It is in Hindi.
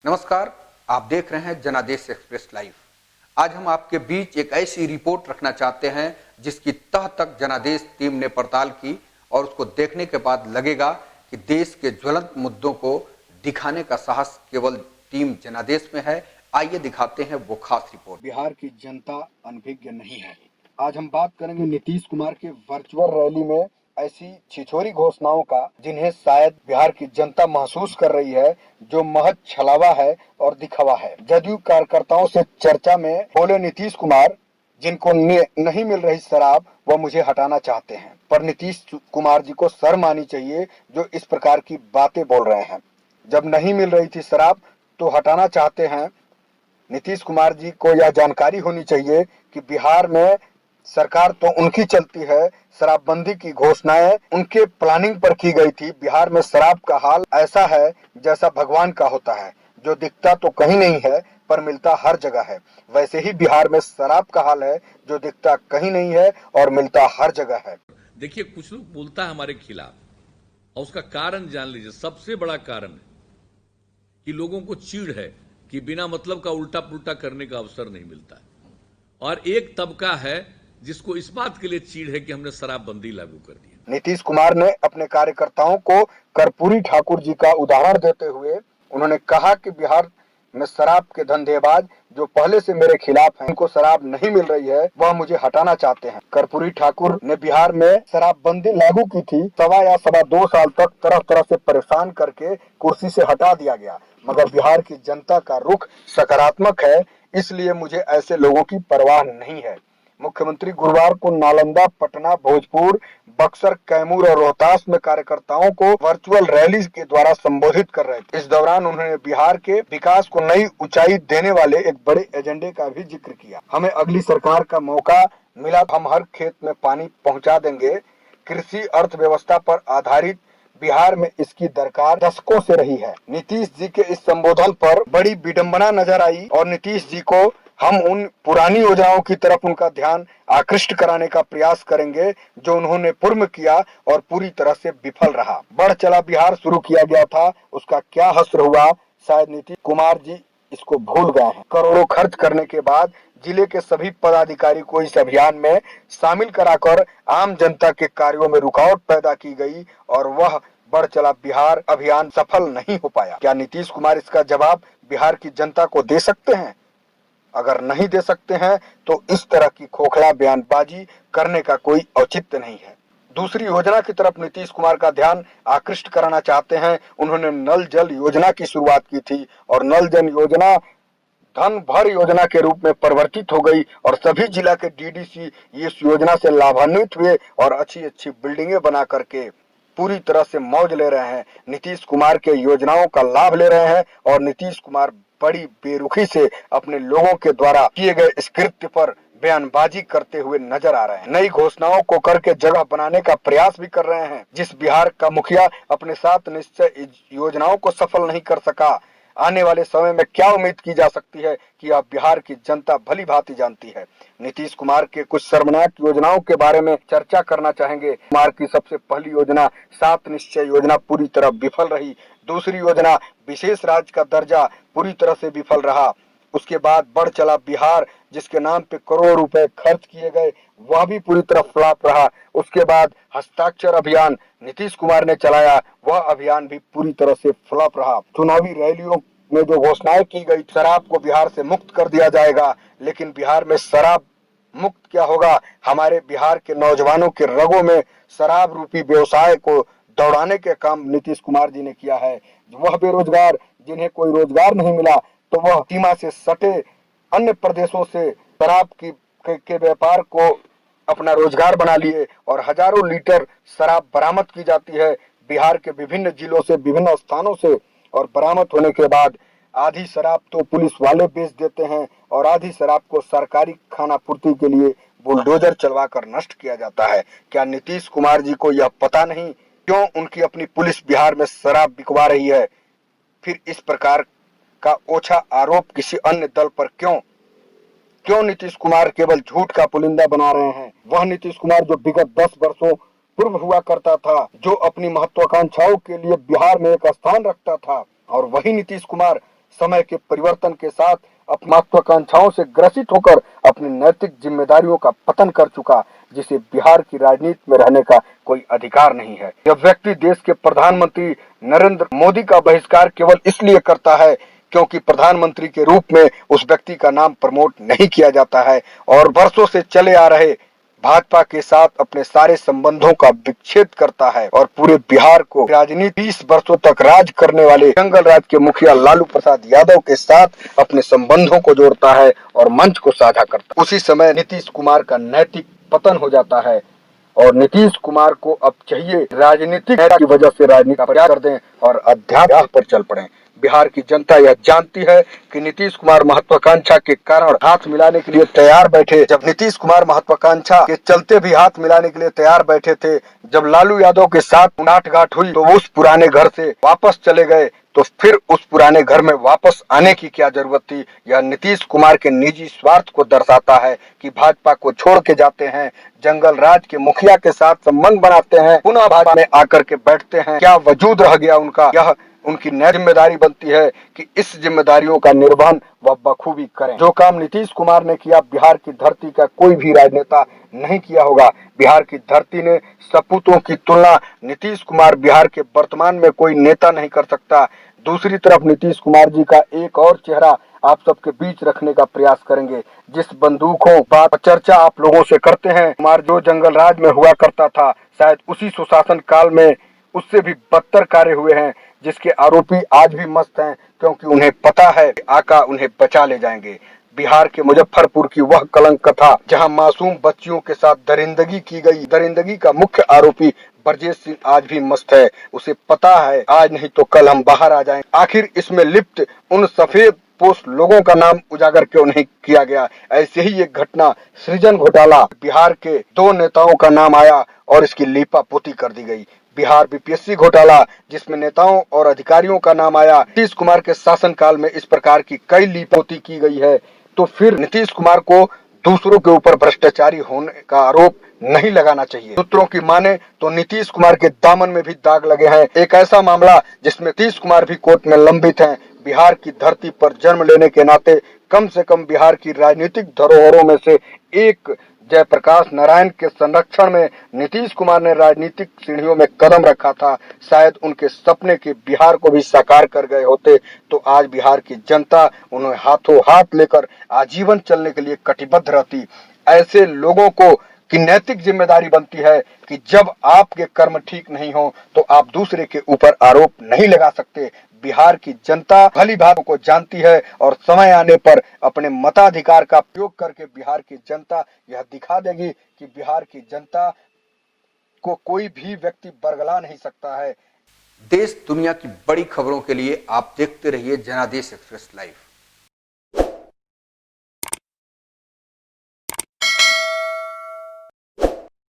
नमस्कार। आप देख रहे हैं जनादेश एक्सप्रेस लाइव। आज हम आपके बीच एक ऐसी रिपोर्ट रखना चाहते हैं जिसकी तह तक जनादेश टीम ने पड़ताल की और उसको देखने के बाद लगेगा कि देश के ज्वलंत मुद्दों को दिखाने का साहस केवल टीम जनादेश में है। आइए दिखाते हैं वो खास रिपोर्ट। बिहार की जनता अनभिज्ञ नहीं है। आज हम बात करेंगे नीतीश कुमार के वर्चुअल रैली में ऐसी छिछोरी घोषणाओं का जिन्हें शायद बिहार की जनता महसूस कर रही है, जो महज छलावा है और दिखावा है। जदयू कार्यकर्ताओं से चर्चा में बोले नीतीश कुमार, जिनको नहीं मिल रही शराब वह मुझे हटाना चाहते हैं। पर नीतीश कुमार जी को शर्म आनी चाहिए जो इस प्रकार की बातें बोल रहे हैं। जब नहीं मिल रही थी शराब तो हटाना चाहते हैं। नीतीश कुमार जी को यह जानकारी होनी चाहिए कि बिहार में सरकार तो उनकी चलती है, शराबबंदी की घोषणाएं उनके प्लानिंग पर की गई थी। बिहार में शराब का हाल ऐसा है जैसा भगवान का होता है, जो दिखता तो कहीं नहीं है पर मिलता हर जगह है। वैसे ही बिहार में शराब का हाल है, जो दिखता कहीं नहीं है और मिलता हर जगह है। देखिए, कुछ लोग बोलता है हमारे खिलाफ और उसका कारण जान लीजिए। सबसे बड़ा कारण है कि लोगों को चिढ़ है कि बिना मतलब का उल्टा पुल्टा करने का अवसर नहीं मिलता है, और एक तबका है जिसको इस बात के लिए चिढ़ है कि हमने शराबबंदी लागू कर दी। नीतीश कुमार ने अपने कार्यकर्ताओं को कर्पूरी ठाकुर जी का उदाहरण देते हुए उन्होंने कहा कि बिहार में शराब के धंधेबाज जो पहले से मेरे खिलाफ हैं, उनको शराब नहीं मिल रही है, वह मुझे हटाना चाहते हैं। कर्पूरी ठाकुर ने बिहार में शराबबंदी लागू की थी। सवा 2 साल तक तरह तरह से परेशान करके कुर्सी से हटा दिया गया, मगर बिहार की जनता का रुख सकारात्मक है, इसलिए मुझे ऐसे लोगों की परवाह नहीं है। मुख्यमंत्री गुरुवार को नालंदा, पटना, भोजपुर, बक्सर, कैमूर और रोहतास में कार्यकर्ताओं को वर्चुअल रैली के द्वारा संबोधित कर रहे थे। इस दौरान उन्होंने बिहार के विकास को नई ऊंचाई देने वाले एक बड़े एजेंडे का भी जिक्र किया। हमें अगली सरकार का मौका मिला, हम हर खेत में पानी पहुंचा देंगे। कृषि अर्थव्यवस्था पर आधारित बिहार में इसकी दरकार दशकों से रही है। नीतीश जी के इस संबोधन पर बड़ी विडंबना नजर आई और नीतीश जी को हम उन पुरानी योजनाओं की तरफ उनका ध्यान आकृष्ट कराने का प्रयास करेंगे जो उन्होंने पूर्व किया और पूरी तरह से विफल रहा। बढ़ चला बिहार शुरू किया गया था, उसका क्या हश्र हुआ, शायद नीतीश कुमार जी इसको भूल गए हैं। करोड़ों खर्च करने के बाद जिले के सभी पदाधिकारी को इस अभियान में शामिल कराकर आम जनता के कार्यों में रुकावट पैदा की गई और वह बढ़ चला बिहार अभियान सफल नहीं हो पाया। क्या नीतीश कुमार इसका जवाब बिहार की जनता को दे सकते हैं? अगर नहीं दे सकते हैं तो इस तरह की खोखला बयानबाजी करने का कोई औचित्य नहीं है। दूसरी योजना की तरफ नीतीश कुमार का ध्यान आकृष्ट कराना चाहते हैं। उन्होंने नल जल योजना की शुरुआत की थी और नल जल योजना धन भर योजना के रूप में परिवर्तित हो गई और सभी जिला के डीडीसी इस योजना से लाभान्वित हुए और अच्छी अच्छी बिल्डिंगें बना करके पूरी तरह से मौज ले रहे हैं। नीतीश कुमार के योजनाओं का लाभ ले रहे हैं और नीतीश कुमार बड़ी बेरुखी से अपने लोगों के द्वारा किए गए इस कृत्य पर बयानबाजी करते हुए नजर आ रहे हैं। नई घोषणाओं को करके जगह बनाने का प्रयास भी कर रहे हैं। जिस बिहार का मुखिया अपने 7 निश्चय योजनाओं को सफल नहीं कर सका, आने वाले समय में क्या उम्मीद की जा सकती है कि अब बिहार की जनता भली भांति जानती है। नीतीश कुमार के कुछ शर्मनाक योजनाओं के बारे में चर्चा करना चाहेंगे। कुमार की सबसे पहली योजना 7 निश्चय योजना पूरी तरह विफल रही। दूसरी योजना विशेष राज्य का दर्जा पूरी तरह से विफल रहा। उसके बाद बढ़ चला बिहार, जिसके नाम पे करोड़ों रुपए खर्च किए गए, वह भी पूरी तरह फ्लॉप रहा। उसके बाद हस्ताक्षर अभियान नीतीश कुमार ने चलाया, वह अभियान भी पूरी तरह से फ्लॉप रहा। चुनावी रैलियों में जो घोषणाएं की गई, शराब को बिहार से मुक्त कर दिया जाएगा, लेकिन बिहार में शराब मुक्त क्या होगा? हमारे बिहार के नौजवानों के रगों में शराब रूपी व्यवसाय को दौड़ाने के काम नीतीश कुमार जी ने किया है। वह बेरोजगार जिन्हें कोई रोजगार नहीं मिला तो वह सीमा से सटे अन्य प्रदेशों से शराब के व्यापार को अपना रोजगार बना लिए और हजारों लीटर शराब बरामद की जाती है बिहार के विभिन्न जिलों से, विभिन्न स्थानों से। और बरामद होने के बाद आधी शराब तो पुलिस वाले बेच देते हैं और आधी शराब को सरकारी खाना पूर्ति के लिए बुलडोजर चलवाकर नष्ट किया जाता है। क्या नीतीश कुमार जी को यह पता नहीं क्यों उनकी अपनी पुलिस बिहार में शराब बिकवा रही है? फिर इस प्रकार का ओछा आरोप किसी अन्य दल पर क्यों नीतीश कुमार केवल झूठ का पुलिंदा बना रहे हैं? वह नीतीश कुमार जो विगत 10 वर्षों पूर्व हुआ करता था, जो अपनी महत्वाकांक्षाओं के लिए बिहार में एक स्थान रखता था, और वही नीतीश कुमार समय के परिवर्तन के साथ अपनी महत्वाकांक्षाओं से ग्रसित होकर अपनी नैतिक जिम्मेदारियों का पतन कर चुका, जिसे बिहार की राजनीति में रहने का कोई अधिकार नहीं है। यह व्यक्ति देश के प्रधानमंत्री नरेंद्र मोदी का बहिष्कार केवल इसलिए करता है क्योंकि प्रधानमंत्री के रूप में उस व्यक्ति का नाम प्रमोट नहीं किया जाता है और वर्षों से चले आ रहे भाजपा के साथ अपने सारे संबंधों का विच्छेद करता है और पूरे बिहार को राजनीति 20 वर्षों तक राज करने वाले जंगल राज के मुखिया लालू प्रसाद यादव के साथ अपने संबंधों को जोड़ता है और मंच को साझा करता है। उसी समय नीतीश कुमार का नैतिक पतन हो जाता है और नीतीश कुमार को अब चाहिए राजनीतिक नेता की वजह से राजनीति का प्रयास कर दें और अध्यात्म पर चल पड़े। बिहार की जनता यह जानती है कि नीतीश कुमार महत्वाकांक्षा के कारण हाथ मिलाने के लिए तैयार बैठे। जब नीतीश कुमार महत्वाकांक्षा के चलते भी हाथ मिलाने के लिए तैयार बैठे थे, जब लालू यादव के साथ गांठ हुई तो उस पुराने घर से वापस चले गए, तो फिर उस पुराने घर में वापस आने की क्या जरूरत थी। यह नीतीश कुमार के निजी स्वार्थ को दर्शाता है कि भाजपा को छोड़ के जाते हैं, जंगल राज के मुखिया के साथ संबंध बनाते हैं, पुनः भाजपा में आकर के बैठते हैं। क्या वजूद रह गया उनका? यह उनकी नई जिम्मेदारी बनती है कि इस जिम्मेदारियों का निर्वहन वह बखूबी करें। जो काम नीतीश कुमार ने किया, बिहार की धरती का कोई भी राजनेता नहीं किया होगा। बिहार की धरती ने सपूतों की तुलना नीतीश कुमार बिहार के वर्तमान में कोई नेता नहीं कर सकता। दूसरी तरफ नीतीश कुमार जी का एक और चेहरा आप सबके बीच रखने का प्रयास करेंगे। जिस बंदूकों बात चर्चा आप लोगों से करते हैं, कुमार जो जंगल राज में हुआ करता था, शायद उसी सुशासन काल में उससे भी बदतर कार्य हुए हैं, जिसके आरोपी आज भी मस्त हैं क्योंकि उन्हें पता है कि आका उन्हें बचा ले जाएंगे। बिहार के मुजफ्फरपुर की वह कलंक कथा जहां मासूम बच्चियों के साथ दरिंदगी की गई, दरिंदगी का मुख्य आरोपी ब्रजेश सिंह आज भी मस्त है। उसे पता है आज नहीं तो कल हम बाहर आ जाएंगे। आखिर इसमें लिप्त उन सफेद पोस्ट लोगों का नाम उजागर क्यों नहीं किया गया? ऐसे ही एक घटना सृजन घोटाला, बिहार के 2 नेताओं का नाम आया और इसकी लीपापोती कर दी गई। बिहार बीपीएससी घोटाला, जिसमें नेताओं और अधिकारियों का नाम आया। नीतीश कुमार के शासनकाल में इस प्रकार की कई लीपापोती की गई है, तो फिर नीतीश कुमार को दूसरों के ऊपर भ्रष्टाचारी होने का आरोप नहीं लगाना चाहिए। सूत्रों की माने तो नीतीश कुमार के दामन में भी दाग लगे हैं। एक ऐसा मामला जिसमें नीतीश कुमार भी कोर्ट में लंबित हैं। बिहार की धरती पर जन्म लेने के नाते कम से कम बिहार की राजनीतिक धरोहरों में से एक जयप्रकाश नारायण के संरक्षण में नीतीश कुमार ने राजनीतिक सीढ़ियों में कदम रखा था। शायद उनके सपने के बिहार को भी साकार कर गए होते तो आज बिहार की जनता उन्हें हाथों हाथ लेकर आजीवन चलने के लिए कटिबद्ध रहती। ऐसे लोगों को की नैतिक जिम्मेदारी बनती है कि जब आपके कर्म ठीक नहीं हो तो आप दूसरे के ऊपर आरोप नहीं लगा सकते। बिहार की जनता भली भांति को जानती है और समय आने पर अपने मताधिकार का प्रयोग करके बिहार की जनता यह दिखा देगी कि बिहार की जनता को कोई भी व्यक्ति बरगला नहीं सकता है। देश दुनिया की बड़ी खबरों के लिए आप देखते रहिए जनादेश एक्सप्रेस लाइव।